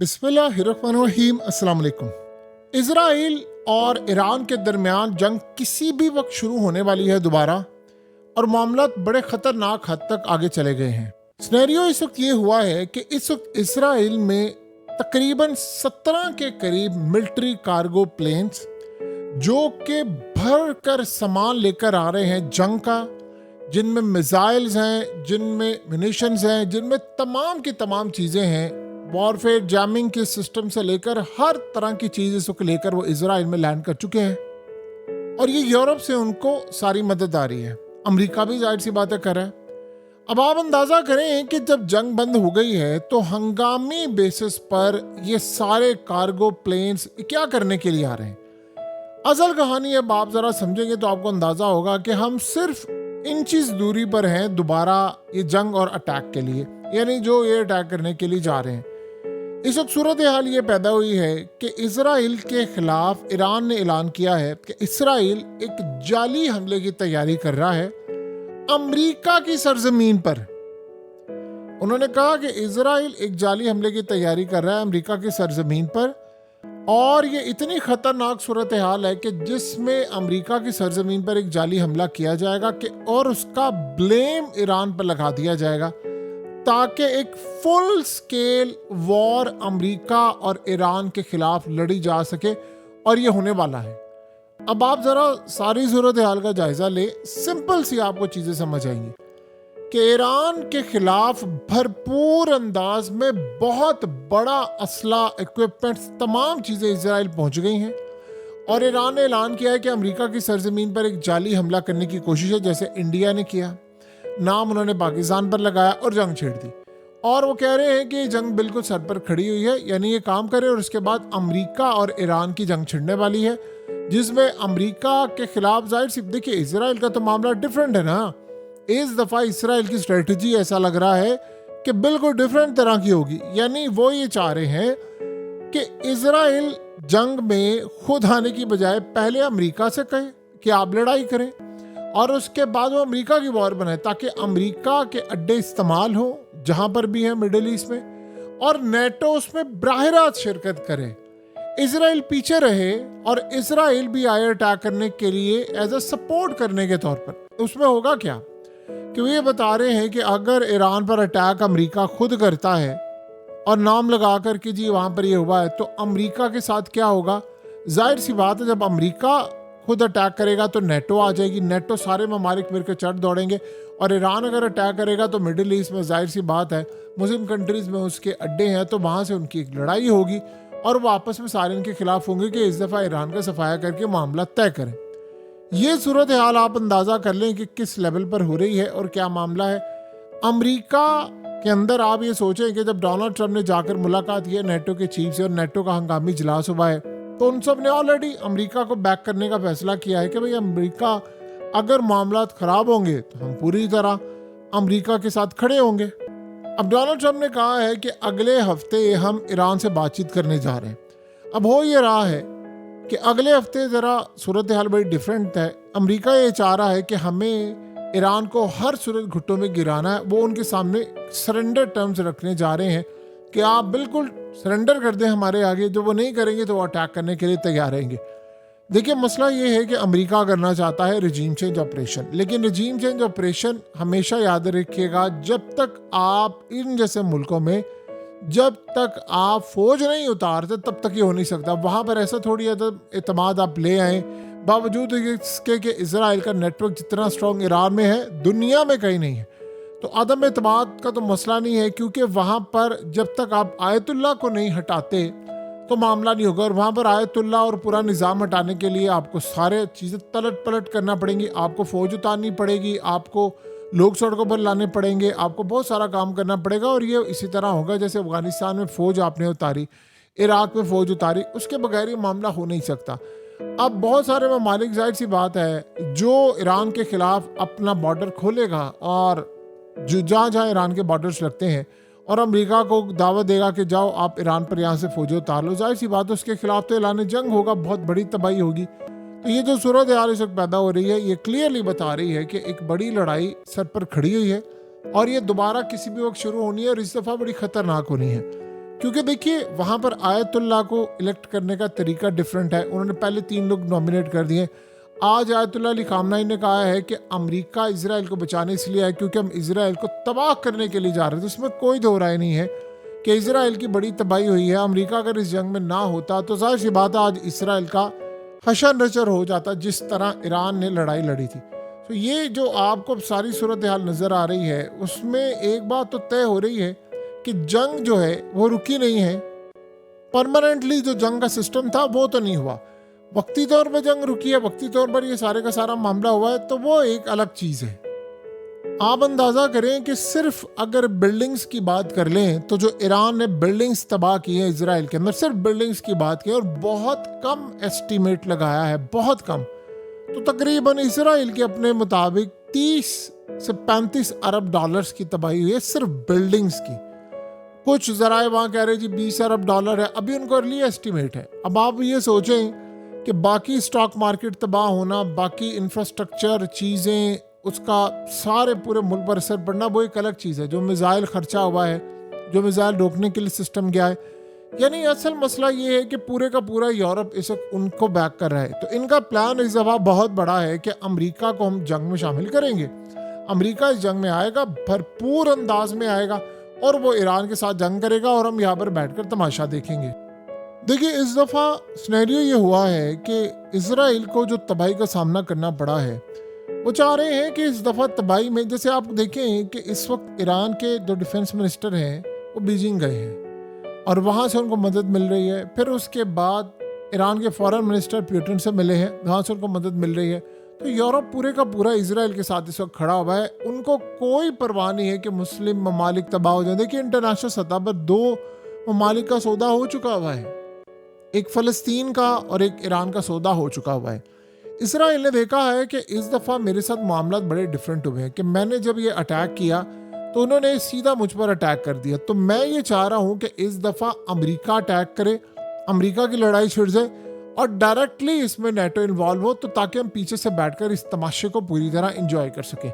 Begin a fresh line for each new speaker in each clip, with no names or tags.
बिस्मिल्लाहिर्रहमानिर्रहीम। अस्सलाम वालेकुम। इजराइल और ईरान के दरमियान जंग किसी भी वक्त शुरू होने वाली है दोबारा, और मामला बड़े खतरनाक हद तक आगे चले गए हैं। सिनेरियो इस वक्त ये हुआ है कि इस वक्त इसराइल में तकरीबन 17 के करीब मिलिट्री कार्गो प्लेन्स जो कि भर कर सामान लेकर आ रहे हैं जंग का, जिनमें मिसाइल्स हैं, जिनमें म्यूनिशंस हैं, जिनमें तमाम की तमाम चीज़ें हैं, वॉरफेयर जैमिंग के सिस्टम से लेकर हर तरह की चीज़ इसको लेकर वो इजराइल में लैंड कर चुके हैं। और ये यूरोप से उनको सारी मदद आ रही है। अमेरिका भी जाहिर सी बातें कर रहा है। अब आप अंदाज़ा करें कि जब जंग बंद हो गई है तो हंगामी बेसिस पर ये सारे कार्गो प्लेन्स क्या करने के लिए आ रहे हैं। असल कहानी अब आप ज़रा समझेंगे तो आपको अंदाज़ा होगा कि हम सिर्फ इंचेस दूरी पर हैं दोबारा ये जंग और अटैक के लिए, यानी जो ये अटैक करने के लिए जा रहे हैं। इस वक्त सूरत हाल ये पैदा हुई है कि इसराइल के खिलाफ ईरान ने ऐलान किया है कि इसराइल एक जाली हमले की तैयारी कर रहा है अमेरिका की सरजमीन पर। उन्होंने कहा कि इसराइल एक जाली हमले की तैयारी कर रहा है अमेरिका की सरजमीन पर, और ये इतनी खतरनाक सूरत हाल है कि जिसमें अमेरिका की सरजमीन पर एक जाली हमला किया जाएगा कि और उसका ब्लेम ईरान पर लगा दिया जाएगा, ताकि एक फुल स्केल वॉर अमेरिका और ईरान के खिलाफ लड़ी जा सके। और ये होने वाला है। अब आप जरा सारी सूरत हाल का जायजा ले, सिंपल सी आपको चीजें समझ आएंगी कि ईरान के खिलाफ भरपूर अंदाज में बहुत बड़ा असला, इक्विपमेंट, तमाम चीजें इजराइल पहुंच गई हैं। और ईरान ने ऐलान किया है कि अमेरिका की सरजमीन पर एक जाली हमला करने की कोशिश है, जैसे इंडिया ने किया। नाम उन्होंने पाकिस्तान पर लगाया और जंग छेड़ दी। और वो कह रहे हैं कि जंग बिल्कुल सर पर खड़ी हुई है, यानी ये काम करे और उसके बाद अमेरिका और ईरान की जंग छिड़ने वाली है, जिसमें अमेरिका के खिलाफ जाहिर सी, देखिए इजराइल का तो मामला डिफरेंट है ना। इस दफ़ा इसराइल की स्ट्रेटजी ऐसा लग रहा है कि बिल्कुल डिफरेंट तरह की होगी। यानी वो ये चाह रहे हैं कि इजराइल जंग में खुद आने की बजाय पहले अमेरिका से कहे कि आप लड़ाई करें, और उसके बाद वो अमेरिका की वॉर बनाए, ताकि अमेरिका के अड्डे इस्तेमाल हो जहां पर भी है मिडिल ईस्ट में, और नेटो उसमें बराह रास्त शिरकत करे। इजराइल पीछे रहे और इजराइल भी आए अटैक करने के लिए एज अ सपोर्ट करने के तौर पर। उसमें होगा क्या कि वो ये बता रहे हैं कि अगर ईरान पर अटैक अमेरिका खुद करता है और नाम लगा कर कि जी वहां पर ये हुआ है, तो अमेरिका के साथ क्या होगा। जाहिर सी बात है, जब अमेरिका खुद अटैक करेगा तो नेटो आ जाएगी, नेटो सारे ममालिक मिलकर चढ़ दौड़ेंगे। और ईरान अगर अटैक करेगा तो मिडिल ईस्ट में जाहिर सी बात है मुस्लिम कंट्रीज में उसके अड्डे हैं, तो वहाँ से उनकी एक लड़ाई होगी और वो आपस में सारे इनके खिलाफ होंगे कि इस दफ़ा ईरान का सफाया करके मामला तय करें। ये सूरत हाल आप अंदाज़ा कर लें कि किस लेवल पर हो रही है और क्या मामला है। अमेरिका के अंदर आप ये सोचें कि जब डोनाल्ड ट्रंप ने जाकर मुलाकात की नेटो के चीफ से और नेटो का हंगामी इजलास हुआ है, तो उन सब ने ऑलरेडी अमेरिका को बैक करने का फैसला किया है कि भाई अमेरिका अगर मामला खराब होंगे तो हम पूरी तरह अमेरिका के साथ खड़े होंगे। अब डोनाल्ड ट्रंप ने कहा है कि अगले हफ्ते हम ईरान से बातचीत करने जा रहे हैं। अब हो ये रहा है कि अगले हफ्ते ज़रा सूरत हाल बड़ी डिफरेंट है। अमेरिका ये चाह रहा है कि हमें ईरान को हर सूरत घुट्टों में गिराना है। वो उनके सामने सरेंडर टर्म्स रखने जा रहे हैं कि आप बिल्कुल सरेंडर कर दें हमारे आगे। जो वो नहीं करेंगे तो वो अटैक करने के लिए तैयार रहेंगे। देखिए मसला ये है कि अमेरिका करना चाहता है रिजीम चेंज ऑपरेशन, लेकिन रिजीम चेंज ऑपरेशन हमेशा याद रखिएगा, जब तक आप इन जैसे मुल्कों में जब तक आप फौज नहीं उतारते तब तक ये हो नहीं सकता। वहाँ पर ऐसा थोड़ी एतमाद आप ले आए, बावजूद इसके कि इसराइल का नेटवर्क जितना स्ट्रॉन्ग ईरान में है दुनिया में कहीं नहीं है। तो आदम एतमाद का तो मसला नहीं है, क्योंकि वहाँ पर जब तक आप आयतुल्लाह को नहीं हटाते तो मामला नहीं होगा। और वहाँ पर आयतुल्लाह और पूरा निज़ाम हटाने के लिए आपको सारे चीज़ें तलट पलट करना पड़ेंगी, आपको फ़ौज उतारनी पड़ेगी, आपको लोग सड़कों पर लाने पड़ेंगे, आपको बहुत सारा काम करना पड़ेगा। और ये इसी तरह होगा जैसे अफगानिस्तान में फ़ौज आपने उतारी, इराक़ में फ़ौज उतारी, उसके बगैर ये मामला हो नहीं सकता। अब बहुत सारे ममालिक, जाहिर सी बात है, जो ईरान के ख़िलाफ़ अपना बॉर्डर खोलेगा और जो जहाँ ईरान के बॉर्डर्स लगते हैं और अमेरिका को दावत देगा कि जाओ आप ईरान पर यहाँ से फौजें उतार लो, जाहिर सी बात है उसके खिलाफ तो ऐलान जंग होगा, बहुत बड़ी तबाही होगी। तो ये जो सूरत हाल इस वक्त पैदा हो रही है ये क्लियरली बता रही है कि एक बड़ी लड़ाई सर पर खड़ी हुई है और ये दोबारा किसी भी वक्त शुरू होनी है, और इस दफ़ा बड़ी ख़तरनाक होनी है। क्योंकि देखिए वहाँ पर आयतुल्ला को इलेक्ट करने का तरीका डिफरेंट है। उन्होंने पहले 3 लोग नॉमिनेट कर दिए। आज आयतुल्ला अली खामनाई ने कहा है कि अमेरिका इजराइल को बचाने इसलिए है क्योंकि हम इजराइल को तबाह करने के लिए जा रहे थे। इसमें कोई दो राय नहीं है कि इजराइल की बड़ी तबाही हुई है। अमेरिका अगर इस जंग में ना होता तो जाहिर सी बात है आज इजराइल का हशर नशर हो जाता जिस तरह ईरान ने लड़ाई लड़ी थी। तो ये जो आपको सारी सूरत हाल नज़र आ रही है उसमें एक बात तो तय हो रही है कि जंग जो है वो रुकी नहीं है। परमानेंटली जो जंग का सिस्टम था वो तो नहीं हुआ, वक्ती तौर पर जंग रुकी है, वक्ती तौर पर ये सारे का सारा मामला हुआ है, तो वो एक अलग चीज़ है। आप अंदाज़ा करें कि सिर्फ अगर बिल्डिंग्स की बात कर लें तो जो ईरान ने बिल्डिंग्स तबाह की हैं इजराइल के अंदर, सिर्फ बिल्डिंग्स की बात की और बहुत कम एस्टीमेट लगाया है, बहुत कम, तो तकरीबन इजराइल के अपने मुताबिक 30 से 35 अरब डॉलर्स की तबाही हुई है सिर्फ बिल्डिंग्स की। कुछ जराए वहाँ कह रहे जी 20 अरब डॉलर है, अभी उनको अर्ली एस्टीमेट है। अब आप ये सोचें कि बाकी स्टॉक मार्केट तबाह होना, बाकी इंफ्रास्ट्रक्चर चीज़ें, उसका सारे पूरे मुल्क पर असर पड़ना वो एक अलग चीज़ है। जो मिसाइल खर्चा हुआ है, जो मिसाइल रोकने के लिए सिस्टम गया है, यानी असल मसला ये है कि पूरे का पूरा यूरोप इस वक्त उनको बैक कर रहा है। तो इनका प्लान इस दफ़ा बहुत बड़ा है कि अमेरिका को हम जंग में शामिल करेंगे। अमेरिका इस जंग में आएगा, भरपूर अंदाज में आएगा और वो ईरान के साथ जंग करेगा और हम यहाँ पर बैठकर तमाशा देखेंगे। देखिए इस दफ़ा सिनेरियो ये हुआ है कि इजराइल को जो तबाही का सामना करना पड़ा है वो चाह रहे हैं कि इस दफ़ा तबाही में, जैसे आप देखें कि इस वक्त ईरान के जो डिफेंस मिनिस्टर हैं वो बीजिंग गए हैं और वहाँ से उनको मदद मिल रही है। फिर उसके बाद ईरान के फॉरेन मिनिस्टर प्यूटिन से मिले हैं, वहाँ से उनको मदद मिल रही है। तो यूरोप पूरे का पूरा इजराइल के साथ इस वक्त खड़ा हुआ है। उनको कोई परवाह नहीं है कि मुस्लिम ममालिक तबाह हो जाए। देखिए इंटरनेशनल सतह पर 2 ममालिक का सौदा हो चुका हुआ है, एक फ़लस्तीन का और एक ईरान का सौदा हो चुका हुआ है। इसराइल ने देखा है कि इस दफ़ा मेरे साथ मामला बड़े डिफरेंट हुए हैं कि मैंने जब ये अटैक किया तो उन्होंने सीधा मुझ पर अटैक कर दिया। तो मैं ये चाह रहा हूँ कि इस दफ़ा अमेरिका अटैक करे, अमेरिका की लड़ाई छिड़ जाए और डायरेक्टली इसमें नेटो इन्वॉल्व हो, तो ताकि हम पीछे से बैठकर इस तमाशे को पूरी तरह इंजॉय कर सकें।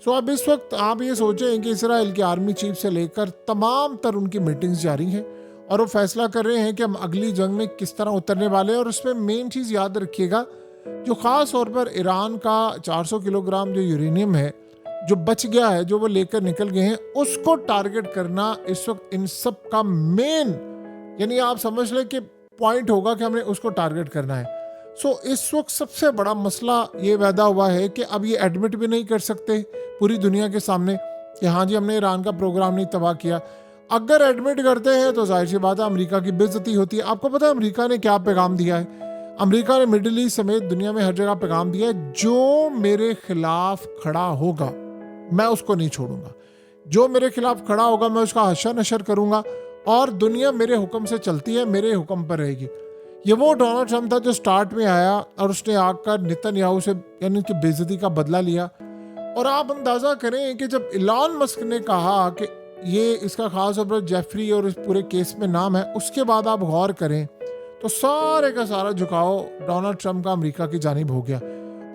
सो अब इस वक्त आप ये सोचें कि इसराइल के आर्मी चीफ से लेकर तमाम तर उनकी मीटिंग्स जारी हैं और वो फैसला कर रहे हैं कि हम अगली जंग में किस तरह उतरने वाले हैं। और उसमें मेन चीज़ याद रखिएगा, जो ख़ास तौर पर ईरान का 400 किलोग्राम जो यूरेनियम है जो बच गया है, जो वो लेकर निकल गए हैं, उसको टारगेट करना इस वक्त इन सब का मेन, यानी आप समझ लें कि पॉइंट होगा कि हमने उसको टारगेट करना है। सो इस वक्त सबसे बड़ा मसला ये पैदा हुआ है कि अब ये एडमिट भी नहीं कर सकते पूरी दुनिया के सामने कि हाँ जी हमने ईरान का प्रोग्राम नहीं तबाह किया। अगर एडमिट करते हैं तो जाहिर सी बात है अमेरिका की बेइज्जती होती है। आपको पता है अमेरिका ने क्या पैगाम दिया है? अमेरिका ने मिडिल ईस्ट समेत दुनिया में हर जगह पैगाम दिया है, जो मेरे खिलाफ खड़ा होगा मैं उसको नहीं छोड़ूंगा, जो मेरे खिलाफ खड़ा होगा मैं उसका हशर नशर करूंगा और दुनिया मेरे हुक्म से चलती है, मेरे हुक्म पर रहेगी। ये वो डोनाल्ड ट्रम्प था जो स्टार्ट में आया और उसने आकर नेतन्याहू से यानी उसकी बेइज्जती का बदला लिया। और आप अंदाज़ा करें कि जब इलॉन मस्क ने कहा कि ये इसका खास तौर पर जेफरी और इस पूरे केस में नाम है, उसके बाद आप गौर करें तो सारे का सारा झुकाव डोनाल्ड ट्रम्प का अमेरिका की जानिब हो गया।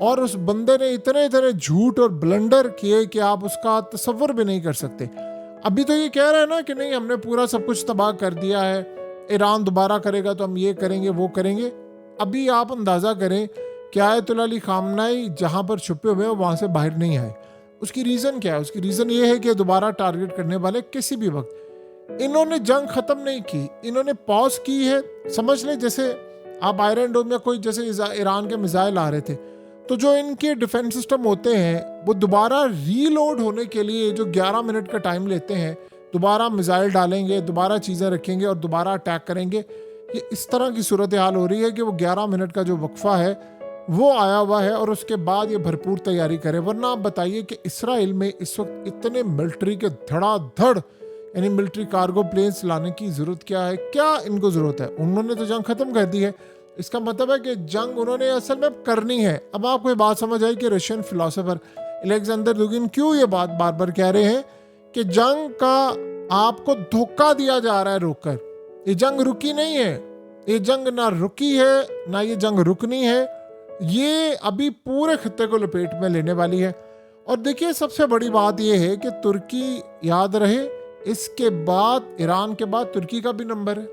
और उस बंदे ने इतने इतने झूठ और ब्लंडर किए कि आप उसका तसव्वुर भी नहीं कर सकते। अभी तो ये कह रहे हैं ना कि नहीं हमने पूरा सब कुछ तबाह कर दिया है, ईरान दोबारा करेगा तो हम ये करेंगे वो करेंगे। अभी आप अंदाज़ा करें कि आयतुल्ला अली खामनाई जहाँ पर छुपे हुए हैं वहाँ से बाहर नहीं आए। उसकी रीज़न क्या है? उसकी रीज़न ये है कि दोबारा टारगेट करने वाले किसी भी वक्त, इन्होंने जंग ख़त्म नहीं की, इन्होंने पॉज की है। समझ लें जैसे आप आयरन डोम या कोई जैसे ईरान के मिसाइल आ रहे थे, तो जो इनके डिफेंस सिस्टम होते हैं वो दोबारा रीलोड होने के लिए जो 11 मिनट का टाइम लेते हैं, दोबारा मिसाइल डालेंगे, दोबारा चीज़ें रखेंगे और दोबारा अटैक करेंगे। ये इस तरह की सूरत हाल हो रही है कि वो 11 मिनट का जो वक्फा है वो आया हुआ है और उसके बाद ये भरपूर तैयारी करे। वरना आप बताइए कि इसराइल में इस वक्त इतने मिलिट्री के धड़ाधड़ यानी मिलिट्री कार्गो प्लेन्स लाने की ज़रूरत क्या है? क्या इनको ज़रूरत है? उन्होंने तो जंग ख़त्म कर दी है। इसका मतलब है कि जंग उन्होंने असल में करनी है। अब आपको ये बात समझ आई कि रशियन फिलोसोफर अलेक्जेंडर दुगिन क्यों ये बात बार बार कह रहे हैं कि जंग का आपको धोखा दिया जा रहा है रोककर। ये जंग रुकी नहीं है, ये जंग ना रुकी है ना ये जंग रुकनी है, ये अभी पूरे खित्ते को लपेट में लेने वाली है। और देखिए सबसे बड़ी बात यह है कि तुर्की, याद रहे, इसके बाद ईरान के बाद तुर्की का भी नंबर है।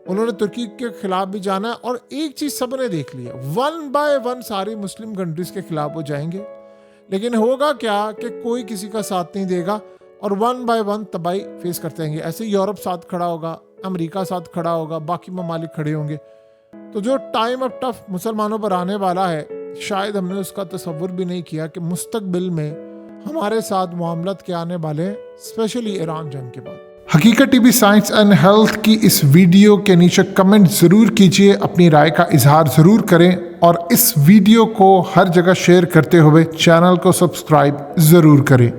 उन्होंने तुर्की के खिलाफ भी जाना है। और एक चीज सबने देख ली है, 1 बाय 1 सारी मुस्लिम कंट्रीज के खिलाफ वो जाएंगे। लेकिन होगा क्या कि कोई किसी का साथ नहीं देगा और 1 बाय 1 तबाही फेस करते रहेंगे। ऐसे यूरोप साथ खड़ा होगा, अमेरिका साथ खड़ा होगा, बाकी ममालिक खड़े होंगे। तो जो टाइम अब टफ मुसलमानों पर आने वाला है, शायद हमने उसका तसव्वुर भी नहीं किया कि मुस्तकबिल में हमारे साथ मामलत के आने वाले हैं, स्पेशली ईरान जंग के बाद। हकीकत टीवी साइंस एंड हेल्थ की इस वीडियो के नीचे कमेंट ज़रूर कीजिए, अपनी राय का इजहार ज़रूर करें और इस वीडियो को हर जगह शेयर करते हुए चैनल को सब्सक्राइब ज़रूर करें।